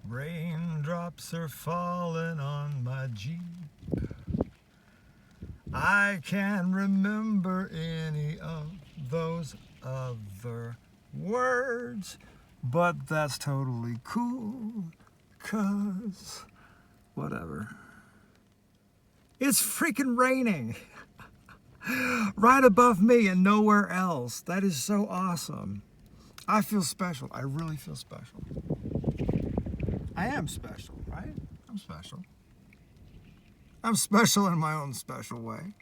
Raindrops are falling on my Jeep. I can't remember any of those other words, but that's totally cool, 'cause whatever. It's freaking raining right above me and nowhere else. That is so awesome. I feel special. I really feel special. I am special, right? I'm special. I'm special in my own special way.